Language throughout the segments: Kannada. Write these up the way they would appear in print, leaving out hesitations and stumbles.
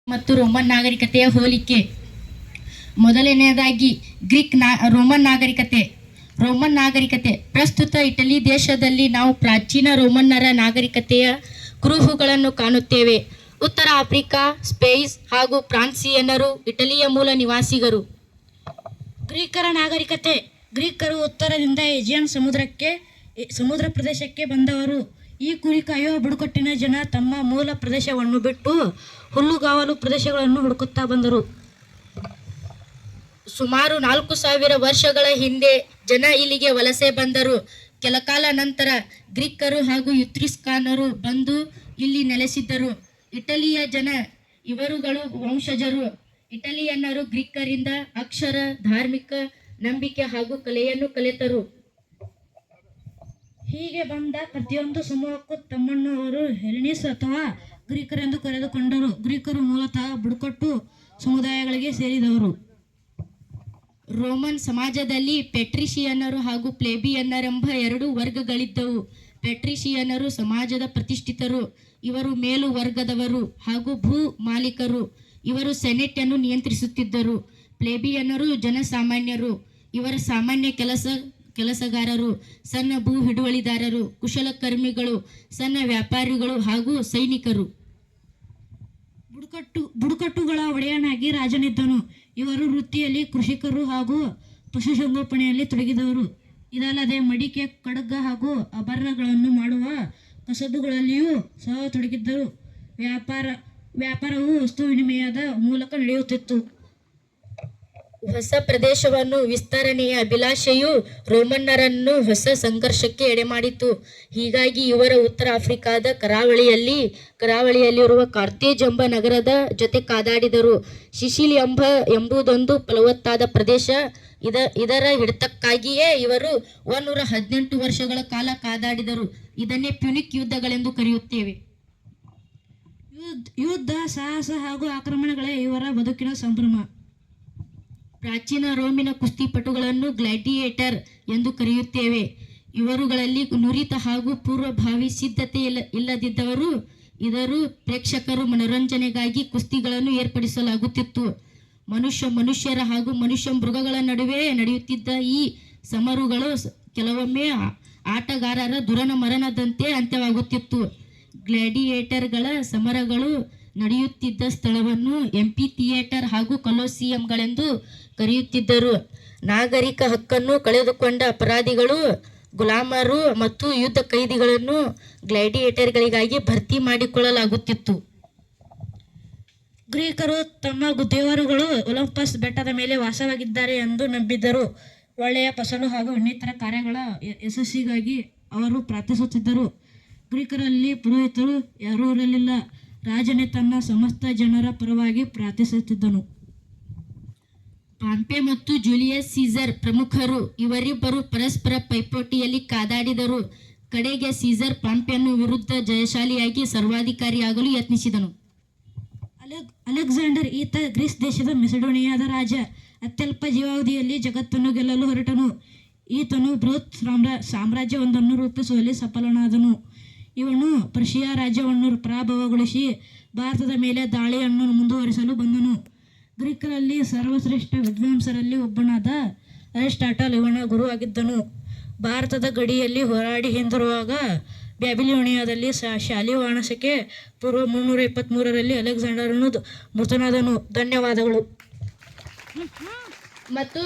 ಮತ್ತು ರೋಮನ್ ನಾಗರಿಕತೆಯ ಹೋಲಿಕೆ. ಮೊದಲನೆಯದಾಗಿ ರೋಮನ್ ನಾಗರಿಕತೆ. ಪ್ರಸ್ತುತ ಇಟಲಿ ದೇಶದಲ್ಲಿ ನಾವು ಪ್ರಾಚೀನ ರೋಮನ್ನರ ನಾಗರಿಕತೆಯ ಕುರುಹುಗಳನ್ನು ಕಾಣುತ್ತೇವೆ. ಉತ್ತರ ಆಫ್ರಿಕಾ, ಸ್ಪೇನ್ ಹಾಗೂ ಫ್ರಾನ್ಸಿಯನ್ನರು ಇಟಲಿಯ ಮೂಲ ನಿವಾಸಿಗರು. ಗ್ರೀಕರ ನಾಗರಿಕತೆ. ಗ್ರೀಕರು ಉತ್ತರದಿಂದ ಏಜಿಯನ್ ಸಮುದ್ರ ಪ್ರದೇಶಕ್ಕೆ ಬಂದವರು. ಈ ಕುರಿ ಕಾಯುವ ಬುಡಕಟ್ಟಿನ ಜನ ತಮ್ಮ ಮೂಲ ಪ್ರದೇಶವನ್ನು ಬಿಟ್ಟು ಹುಲ್ಲುಗಾವಲು ಪ್ರದೇಶಗಳನ್ನು ಹುಡುಕುತ್ತಾ ಬಂದರು. ಸುಮಾರು 4000 ವರ್ಷಗಳ ಹಿಂದೆ ಜನ ಇಲ್ಲಿಗೆ ವಲಸೆ ಬಂದರು. ಕೆಲಕಾಲ ನಂತರ ಗ್ರೀಕರು ಹಾಗೂ ಇತ್ರಿಸ್ಕನರು ಬಂದು ಇಲ್ಲಿ ನೆಲೆಸಿದ್ದರು. ಇಟಲಿಯ ಜನ ಇವರುಗಳು ವಂಶಜರು. ಇಟಲಿಯನ್ನರು ಗ್ರೀಕರಿಂದ ಅಕ್ಷರ, ಧಾರ್ಮಿಕ ನಂಬಿಕೆ ಹಾಗೂ ಕಲೆಯನ್ನು ಕಲಿತರು. ಹೀಗೆ ಬಂದ ಪ್ರತಿಯೊಂದು ಸಮೂಹಕ್ಕೂ ತಮ್ಮನ್ನು ಅವರು ಹೆಲೆನಿಸ್ ಅಥವಾ ಗ್ರೀಕರೆಂದು ಕರೆದುಕೊಂಡರು. ಗ್ರೀಕರು ಮೂಲತಃ ಬುಡಕಟ್ಟು ಸಮುದಾಯಗಳಿಗೆ ಸೇರಿದವರು. ರೋಮನ್ ಸಮಾಜದಲ್ಲಿ ಪೆಟ್ರಿಷಿಯನ್ನರು ಹಾಗೂ ಪ್ಲೇಬಿಯನ್ನರೆಂಬ 2 ವರ್ಗಗಳಿದ್ದವು. ಪೆಟ್ರಿಷಿಯನ್ನರು ಸಮಾಜದ ಪ್ರತಿಷ್ಠಿತರು. ಇವರು ಮೇಲು ವರ್ಗದವರು ಹಾಗೂ ಭೂ ಮಾಲೀಕರು. ಇವರು ಸೆನೆಟ್ ಅನ್ನು ನಿಯಂತ್ರಿಸುತ್ತಿದ್ದರು. ಪ್ಲೇಬಿಯನ್ನರು ಜನಸಾಮಾನ್ಯರು. ಇವರ ಸಾಮಾನ್ಯ ಕೆಲಸಗಾರರು, ಸಣ್ಣ ಭೂ ಹಿಡುವಳಿದಾರರು, ಕುಶಲಕರ್ಮಿಗಳು, ಸಣ್ಣ ವ್ಯಾಪಾರಿಗಳು ಹಾಗೂ ಸೈನಿಕರು. ಬುಡಕಟ್ಟುಗಳ ಒಡೆಯನಾಗಿ ರಾಜನಿದ್ದನು. ಇವರು ವೃತ್ತಿಯಲ್ಲಿ ಕೃಷಿಕರು ಹಾಗೂ ಪಶುಸಂಗೋಪನೆಯಲ್ಲಿ ತೊಡಗಿದವರು. ಇದಲ್ಲದೆ ಮಡಿಕೆ, ಖಡ್ಗ ಹಾಗೂ ಆಭರಣಗಳನ್ನು ಮಾಡುವ ಕಸಬುಗಳಲ್ಲಿಯೂ ಸಹ ತೊಡಗಿದ್ದರು. ವ್ಯಾಪಾರವು ವಸ್ತು ವಿನಿಮಯದ ಮೂಲಕ ನಡೆಯುತ್ತಿತ್ತು. ಹೊಸ ಪ್ರದೇಶವನ್ನು ವಿಸ್ತರಣೆಯ ಅಭಿಲಾಷೆಯು ರೋಮನ್ನರನ್ನು ಹೊಸ ಸಂಘರ್ಷಕ್ಕೆ ಎಡೆಮಾಡಿತು. ಹೀಗಾಗಿ ಇವರ ಉತ್ತರ ಆಫ್ರಿಕಾದ ಕರಾವಳಿಯಲ್ಲಿರುವ ಕಾರ್ಥೇಜ್ ಎಂಬ ನಗರದ ಜೊತೆ ಕಾದಾಡಿದರು. ಸಿಸಿಲಿ ಎಂಬುದೊಂದು ಫಲವತ್ತಾದ ಪ್ರದೇಶ. ಇದರ ಹಿಡಿತಕ್ಕಾಗಿಯೇ ಇವರು 118 ವರ್ಷಗಳ ಕಾಲ ಕಾದಾಡಿದರು. ಇದನ್ನೇ ಪ್ಯೂನಿಕ್ ಯುದ್ಧಗಳೆಂದು ಕರೆಯುತ್ತೇವೆ. ಯುದ್ಧ, ಸಾಹಸ ಹಾಗೂ ಆಕ್ರಮಣಗಳೇ ಇವರ ಬದುಕಿನ ಸಂಭ್ರಮ. ಪ್ರಾಚೀನ ರೋಮಿನ ಕುಸ್ತಿಪಟುಗಳನ್ನು ಗ್ಲಾಡಿಯೇಟರ್ ಎಂದು ಕರೆಯುತ್ತೇವೆ. ಇವರುಗಳಲ್ಲಿ ನುರಿತ ಹಾಗೂ ಪೂರ್ವಭಾವಿ ಸಿದ್ಧತೆ ಇಲ್ಲದಿದ್ದವರು. ಇದರು ಪ್ರೇಕ್ಷಕರು ಮನೋರಂಜನೆಗಾಗಿ ಕುಸ್ತಿಗಳನ್ನು ಏರ್ಪಡಿಸಲಾಗುತ್ತಿತ್ತು. ಮನುಷ್ಯರ ಹಾಗೂ ಮೃಗಗಳ ನಡುವೆ ನಡೆಯುತ್ತಿದ್ದ ಈ ಸಮರುಗಳು ಕೆಲವೊಮ್ಮೆ ಆಟಗಾರರ ಮರಣದಂತೆ ಅಂತ್ಯವಾಗುತ್ತಿತ್ತು. ಗ್ಲಾಡಿಯೇಟರ್ಗಳ ಸಮರಗಳು ನಡೆಯುತ್ತಿದ್ದ ಸ್ಥಳವನ್ನು ಎಂಪಿಥಿಯೇಟರ್ ಹಾಗೂ ಕೊಲೋಸಿಯಂಗಳೆಂದು ಕರೆಯುತ್ತಿದ್ದರು. ನಾಗರಿಕ ಹಕ್ಕನ್ನು ಕಳೆದುಕೊಂಡ ಅಪರಾಧಿಗಳು, ಗುಲಾಮರು ಮತ್ತು ಯುದ್ಧ ಕೈದಿಗಳನ್ನು ಗ್ಲಾಡಿಯೇಟರ್ಗಳಿಗಾಗಿ ಭರ್ತಿ ಮಾಡಿಕೊಳ್ಳಲಾಗುತ್ತಿತ್ತು. ಗ್ರೀಕರು ತಮ್ಮ ದೇವರುಗಳು ಒಲಿಂಪಸ್ ಬೆಟ್ಟದ ಮೇಲೆ ವಾಸವಾಗಿದ್ದಾರೆ ಎಂದು ನಂಬಿದ್ದರು. ಒಳ್ಳೆಯ ಫಸಲು ಹಾಗೂ ಇನ್ನಿತರ ಕಾರ್ಯಗಳ ಯಶಸ್ಸಿಗಾಗಿ ಅವರು ಪ್ರಾರ್ಥಿಸುತ್ತಿದ್ದರು. ಗ್ರೀಕರಲ್ಲಿ ಪುರೋಹಿತರು ಯಾರೂ ಇರಲಿಲ್ಲ. ರಾಜನೇ ತನ್ನ ಸಮಸ್ತ ಜನರ ಪರವಾಗಿ ಪ್ರಾರ್ಥಿಸುತ್ತಿದ್ದನು. ಪಾಂಪೆ ಮತ್ತು ಜೂಲಿಯಸ್ ಸೀಸರ್ ಪ್ರಮುಖರು. ಇವರಿಬ್ಬರು ಪರಸ್ಪರ ಪೈಪೋಟಿಯಲ್ಲಿ ಕಾದಾಡಿದರು. ಕಡೆಗೆ ಸೀಸರ್ ಪಾಂಪೆಯನ್ನು ವಿರುದ್ಧ ಜಯಶಾಲಿಯಾಗಿ ಸರ್ವಾಧಿಕಾರಿಯಾಗಲು ಯತ್ನಿಸಿದನು. ಅಲೆಕ್ಸಾಂಡರ್ ಈತ ಗ್ರೀಸ್ ದೇಶದ ಮೆಸಿಡೋನಿಯಾದ ರಾಜ. ಅತ್ಯಲ್ಪ ಜೀವಾವಧಿಯಲ್ಲಿ ಜಗತ್ತನ್ನು ಗೆಲ್ಲಲು ಹೊರಟನು. ಈತನು ಬೃಹತ್ ಸಾಮ್ರಾಜ್ಯವೊಂದನ್ನು ರೂಪಿಸುವಲ್ಲಿ ಸಫಲನಾದನು. ಇವನು ಪರ್ಷಿಯಾ ರಾಜ್ಯವನ್ನು ಪರಾಭವಗೊಳಿಸಿ ಭಾರತದ ಮೇಲೆ ದಾಳಿಯನ್ನು ಮುಂದುವರಿಸಲು ಬಂದನು. ಗ್ರೀಕರಲ್ಲಿ ಸರ್ವಶ್ರೇಷ್ಠ ವಿದ್ವಾಂಸರಲ್ಲಿ ಒಬ್ಬನಾದ ಅರಿಸ್ಟಾಟಲ್ ಇವನ ಗುರುವಾಗಿದ್ದನು. ಭಾರತದ ಗಡಿಯಲ್ಲಿ ಹೋರಾಡಿ ಹಿಂದಿರುವಾಗ ಬ್ಯಾಬಿಲೋನಿಯಾದಲ್ಲಿ ಶಾಲಿವಾಹನಕ್ಕೆ ಪೂರ್ವ 323ರಲ್ಲಿ ಅಲೆಕ್ಸಾಂಡರನು ಮೃತನಾದನು. ಧನ್ಯವಾದಗಳು. ಮತ್ತು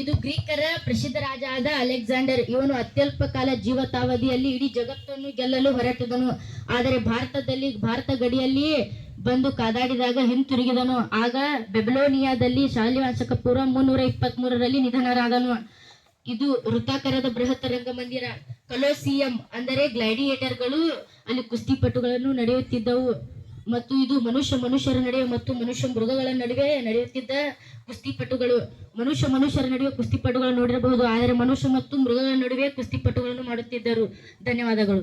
ಇದು ಗ್ರೀಕರ ಪ್ರಸಿದ್ಧ ರಾಜ ಆದ ಅಲೆಕ್ಸಾಂಡರ್. ಇವನು ಅತ್ಯಲ್ಪ ಕಾಲ ಜೀವಿತಾವಧಿಯಲ್ಲಿ ಇಡೀ ಜಗತ್ತನ್ನು ಗೆಲ್ಲಲು ಹೊರಟಿದನು. ಆದರೆ ಭಾರತ ಗಡಿಯಲ್ಲಿ ಬಂದು ಕಾದಾಡಿದಾಗ ಹಿಂತಿರುಗಿದನು. ಆಗ ಬೆಬಿಲೋನಿಯಾದಲ್ಲಿ ಶಾಲಿವಾಹನ ಪೂರ್ವ 323ರಲ್ಲಿ ನಿಧನರಾದನು. ಇದು ವೃತ್ತಾಕಾರದ ಬೃಹತ್ ರಂಗಮಂದಿರ, ಕೊಲೋಸಿಯಂ. ಅಂದರೆ ಗ್ಲಾಡಿಯೇಟರ್ಗಳು ಅಲ್ಲಿ ಕುಸ್ತಿಪಟುಗಳನ್ನು ನಡೆಯುತ್ತಿದ್ದವು. ಮತ್ತು ಇದು ಮನುಷ್ಯರ ನಡುವೆ ಮತ್ತು ಮೃಗಗಳ ನಡುವೆ ನಡೆಯುತ್ತಿದ್ದ ಕುಸ್ತಿಪಟುಗಳು. ಮನುಷ್ಯರ ನಡುವೆ ಕುಸ್ತಿಪಟುಗಳನ್ನು ನೋಡಿರಬಹುದು, ಆದರೆ ಮನುಷ್ಯ ಮತ್ತು ಮೃಗಗಳ ನಡುವೆ ಕುಸ್ತಿಪಟುಗಳನ್ನು ಮಾಡುತ್ತಿದ್ದರು. ಧನ್ಯವಾದಗಳು.